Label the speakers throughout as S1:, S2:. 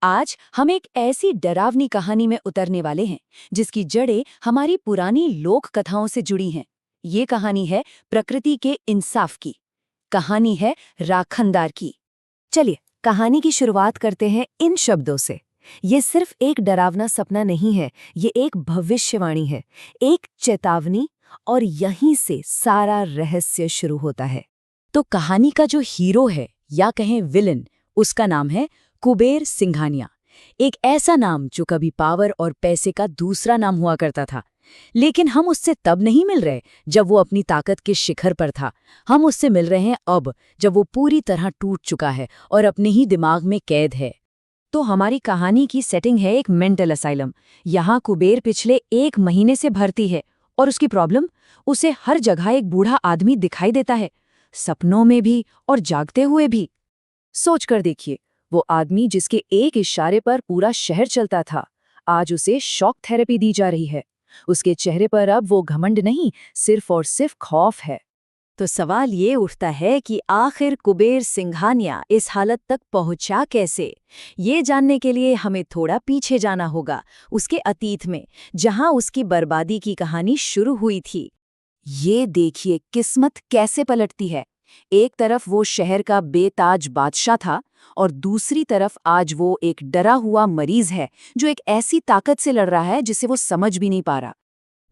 S1: आज हम एक ऐसी डरावनी कहानी में उतरने वाले हैं जिसकी जड़ें हमारी पुरानी लोक कथाओं से जुड़ी हैं। ये कहानी है प्रकृति के इंसाफ की। कहानी है राखनदार की। चलिए कहानी की शुरुआत करते हैं इन शब्दों से। ये सिर्फ एक डरावना सपना नहीं है, ये एक भविष्यवाणी है, एक चेतावनी, और यहीं से सारा रहस्य शुरू होता है। तो कहानी का जो हीरो है या कहें विलन, उसका नाम है कुबेर सिंघानिया। एक ऐसा नाम जो कभी पावर और पैसे का दूसरा नाम हुआ करता था। लेकिन हम उससे तब नहीं मिल रहे जब वो अपनी ताकत के शिखर पर था। हम उससे मिल रहे हैं अब, जब वो पूरी तरह टूट चुका है और अपने ही दिमाग में कैद है। तो हमारी कहानी की सेटिंग है एक मेंटल असाइलम। यहाँ कुबेर पिछले 1 महीने से भर्ती है और उसकी प्रॉब्लम, उसे हर जगह एक बूढ़ा आदमी दिखाई देता है, सपनों में भी और जागते हुए भी। सोच कर देखिए, वो आदमी जिसके एक इशारे पर पूरा शहर चलता था, आज उसे शॉक थेरेपी दी जा रही है। उसके चेहरे पर अब वो घमंड नहीं, सिर्फ और सिर्फ खौफ है। तो सवाल ये उठता है कि आखिर कुबेर सिंघानिया इस हालत तक पहुंचा कैसे? ये जानने के लिए हमें थोड़ा पीछे जाना होगा, उसके अतीत में, जहां उसकी बर्बादी की कहानी शुरू हुई थी। ये देखिए किस्मत कैसे पलटती है। एक तरफ वो शहर का बेताज बादशाह था और दूसरी तरफ आज वो एक डरा हुआ मरीज है जो एक ऐसी ताकत से लड़ रहा है जिसे वो समझ भी नहीं पा रहा।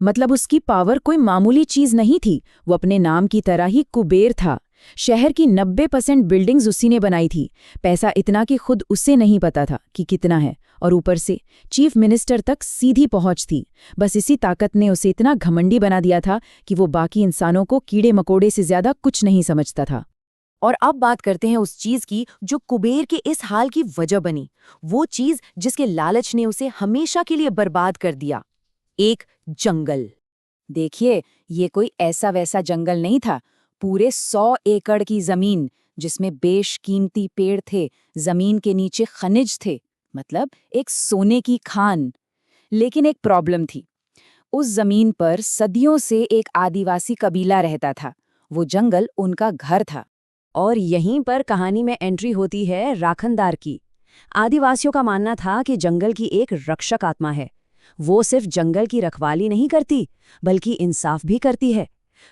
S1: मतलब उसकी पावर कोई मामूली चीज नहीं थी, वो अपने नाम की तरह ही कुबेर था। शहर की 90% बिल्डिंग्स उसी ने बनाई थी। पैसा इतना कि खुद उसे नहीं पता था कि कितना है, और ऊपर से चीफ मिनिस्टर तक सीधी पहुंच थी। बस इसी ताकत ने उसे इतना घमंडी बना दिया था कि वो बाकी इंसानों को कीड़े मकोड़े से ज्यादा कुछ नहीं समझता था। और अब बात करते हैं उस चीज की जो कुबेर के इस हाल की वजह बनी। वो चीज जिसके लालच ने उसे हमेशा के लिए बर्बाद कर दिया। एक जंगल। देखिए, ये कोई ऐसा वैसा जंगल नहीं था। पूरे 100 एकड़ की जमीन, जिसमें बेशकीमती पेड़ थे, जमीन के नीचे खनिज थे, मतलब एक सोने की खान। लेकिन एक प्रॉब्लम थी। उस जमीन पर सदियों से एक आदिवासी कबीला रहता था। वो जंगल उनका घर था। और यहीं पर कहानी में एंट्री होती है राखनदार की। आदिवासियों का मानना था कि जंगल की एक रक्षक आत्मा है। वो सिर्फ जंगल की रखवाली नहीं करती, बल्कि इंसाफ भी करती है।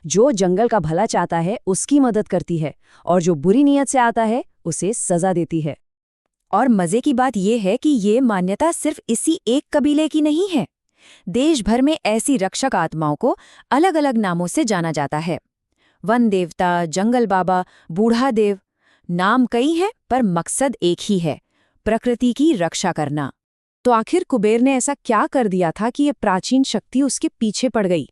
S1: जो जंगल का भला चाहता है उसकी मदद करती है, और जो बुरी नीयत से आता है उसे सजा देती है। और मजे की बात यह है कि ये मान्यता सिर्फ इसी एक कबीले की नहीं है। देश भर में ऐसी रक्षक आत्माओं को अलग अलग नामों से जाना जाता है। वन देवता, जंगल बाबा, बूढ़ा देव। नाम कई हैं पर मकसद एक ही है, प्रकृति की रक्षा करना। तो आखिर कुबेर ने ऐसा क्या कर दिया था कि ये प्राचीन शक्ति उसके पीछे पड़ गई?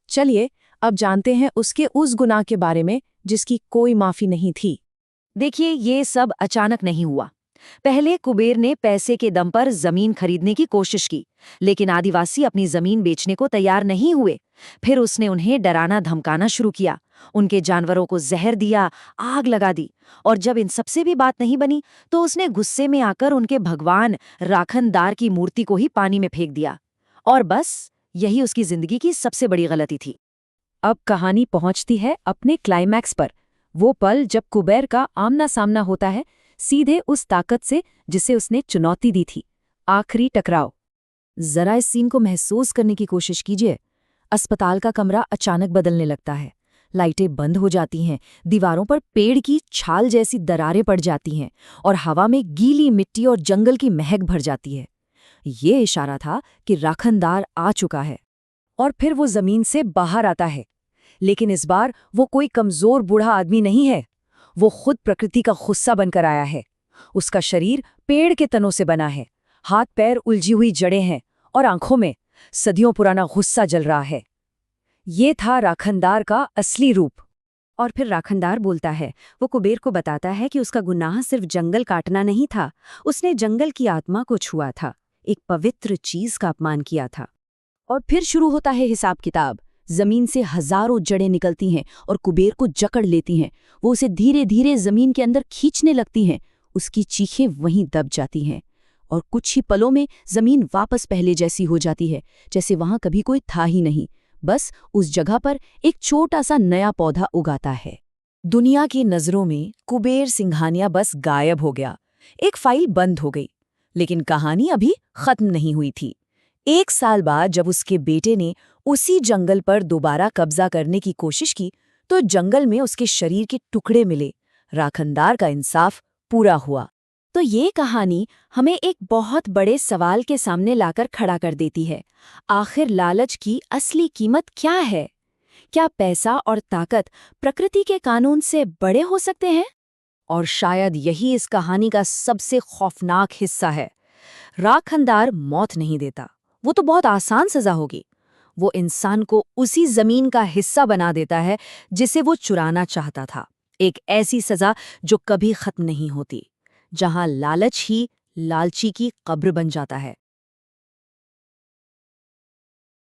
S1: चलिए अब जानते हैं उसके उस गुनाह के बारे में जिसकी कोई माफी नहीं थी। देखिए, ये सब अचानक नहीं हुआ। पहले कुबेर ने पैसे के दम पर जमीन खरीदने की कोशिश की, लेकिन आदिवासी अपनी जमीन बेचने को तैयार नहीं हुए। फिर उसने उन्हें डराना धमकाना शुरू किया, उनके जानवरों को जहर दिया, आग लगा दी। और जब इन सबसे भी बात नहीं बनी तो उसने गुस्से में आकर उनके भगवान राखनदार की मूर्ति को ही पानी में फेंक दिया। और बस यही उसकी जिंदगी की सबसे बड़ी गलती थी। अब कहानी पहुंचती है अपने क्लाइमैक्स पर। वो पल जब कुबेर का आमना सामना होता है सीधे उस ताकत से जिसे उसने चुनौती दी थी। आखिरी टकराव। जरा इस सीन को महसूस करने की कोशिश कीजिए। अस्पताल का कमरा अचानक बदलने लगता है। लाइटें बंद हो जाती हैं, दीवारों पर पेड़ की छाल जैसी दरारें पड़ जाती हैं, और हवा में गीली मिट्टी और जंगल की महक भर जाती है। ये इशारा था कि राखनदार आ चुका है। और फिर वो जमीन से बाहर आता है। लेकिन इस बार वो कोई कमजोर बूढ़ा आदमी नहीं है, वो खुद प्रकृति का गुस्सा बनकर आया है। उसका शरीर पेड़ के तनों से बना है, हाथ पैर उलझी हुई जड़ें हैं, और आंखों में सदियों पुराना गुस्सा जल रहा है। ये था राखनदार का असली रूप। और फिर राखनदार बोलता है, वो कुबेर को बताता है कि उसका गुनाह सिर्फ जंगल काटना नहीं था, उसने जंगल की आत्मा को छुआ था, एक पवित्र चीज का अपमान किया था। और फिर शुरू होता है हिसाब किताब। जमीन से हजारों जड़ें निकलती हैं और कुबेर को जकड़ लेती हैं। वो उसे धीरे धीरे जमीन के अंदर खींचने लगती हैं। उसकी चीखें वहीं दब जाती हैं, और कुछ ही पलों में जमीन वापस पहले जैसी हो जाती है, जैसे वहां कभी कोई था ही नहीं। बस उस जगह पर एक छोटा सा नया पौधा उगाता है। दुनिया की नजरों में कुबेर सिंघानिया बस गायब हो गया। एक फाइल बंद हो गई। लेकिन कहानी अभी खत्म नहीं हुई थी। 1 साल बाद जब उसके बेटे ने उसी जंगल पर दोबारा कब्जा करने की कोशिश की, तो जंगल में उसके शरीर के टुकड़े मिले। राखनदार का इंसाफ पूरा हुआ। तो ये कहानी हमें एक बहुत बड़े सवाल के सामने लाकर खड़ा कर देती है। आखिर लालच की असली कीमत क्या है? क्या पैसा और ताकत प्रकृति के कानून से बड़े हो सकते हैं? और शायद यही इस कहानी का सबसे खौफनाक हिस्सा है। राखनदार मौत नहीं देता, वो तो बहुत आसान सजा होगी। वो इंसान को उसी जमीन का हिस्सा बना देता है जिसे वो चुराना चाहता था। एक ऐसी सजा जो कभी खत्म नहीं होती, जहां लालच ही लालची की कब्र बन जाता है।